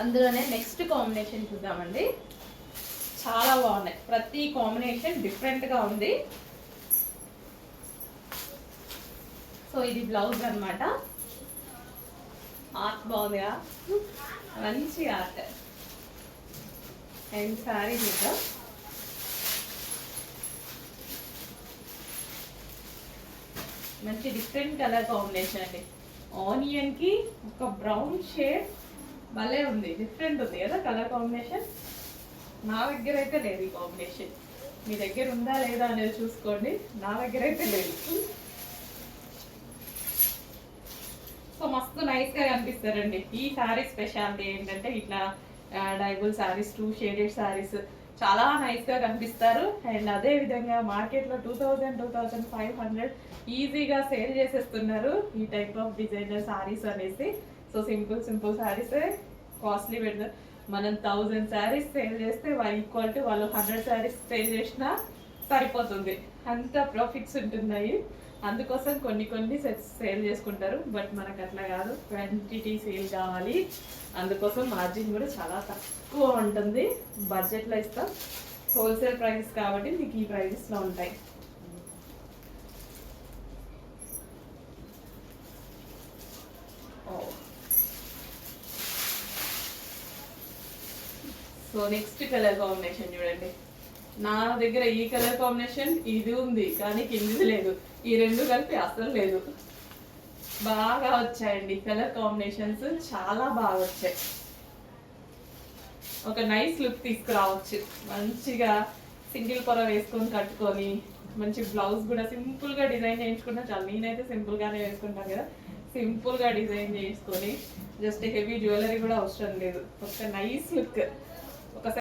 అందులోనే next combination చూద్దామండి. చాలా బాగున్నాయి, ప్రతి కాంబినేషన్ డిఫరెంట్గా ఉంది. సో ఇది బ్లౌజ్ అనమాట. ఆర్ట్ బాగుందిగా, మంచి ఆర్ట్. అండ్ సారీ చూద్దాం. మంచి డిఫరెంట్ కలర్ కాంబినేషన్ అండి. ఆనియన్కి ఒక బ్రౌన్ షేడ్ భలే ఉంది, డిఫరెంట్ ఉంది కదా కలర్ కాంబినేషన్. నా దగ్గర అయితే లేదు ఈ కాంబినేషన్. మీ దగ్గర ఉందా లేదా అనేది చూసుకోండి. నా దగ్గర అయితే లేదు. సో మస్తు నైస్గా కనిపిస్తారండి. ఈ శారీ స్పెషాలిటీ ఏంటంటే ఇట్లా డైబుల్ శారీస్, 2 షేడెడ్ శారీస్ చాలా నైస్గా కనిపిస్తారు. అండ్ అదే విధంగా మార్కెట్లో 2000, 2500 ఈజీగా సేల్ చేసేస్తున్నారు ఈ టైప్ ఆఫ్ డిజైనర్ శారీస్ అనేసి. సో సింపుల్ శారీసే కాస్ట్లీ పెడతారు. మనం 1000 శారీస్ సేల్ చేస్తే ఈక్వల్ టు వాళ్ళు 100 శారీస్ సేల్ చేసినా సరిపోతుంది, అంత ప్రాఫిట్స్ ఉంటున్నాయి. అందుకోసం కొన్ని సెట్స్ సేల్ చేసుకుంటారు. బట్ మనకు అట్లా కాదు, క్వాంటిటీ సేల్ కావాలి. అందుకోసం మార్జిన్ కూడా చాలా తక్కువ ఉంటుంది. బడ్జెట్లో ఇస్తాం, హోల్సేల్ ప్రైస్ కాబట్టి మీకు ఈ ప్రైజెస్లో ఉంటాయి. సో నెక్స్ట్ కలర్ కాంబినేషన్ చూడండి. నా దగ్గర ఈ కలర్ కాంబినేషన్ ఇది ఉంది, కానీ కిందిది లేదు. ఈ రెండు కలిపి అసలు లేదు. బాగా వచ్చాయండి కలర్ కాంబినేషన్స్, చాలా బాగా వచ్చాయి. ఒక నైస్ లుక్ తీసుకురావచ్చు. మంచిగా సింగిల్ పొర వేసుకొని కట్టుకొని, మంచి బ్లౌజ్ కూడా సింపుల్గా డిజైన్ చేయించుకుంటా చాలు. నేనైతే సింపుల్గానే వేసుకుంటాను కదా. సింపుల్గా డిజైన్ చేసుకొని జస్ట్ హెవీ జ్యువెలరీ కూడా అవసరం లేదు. ఒక నైస్ లుక్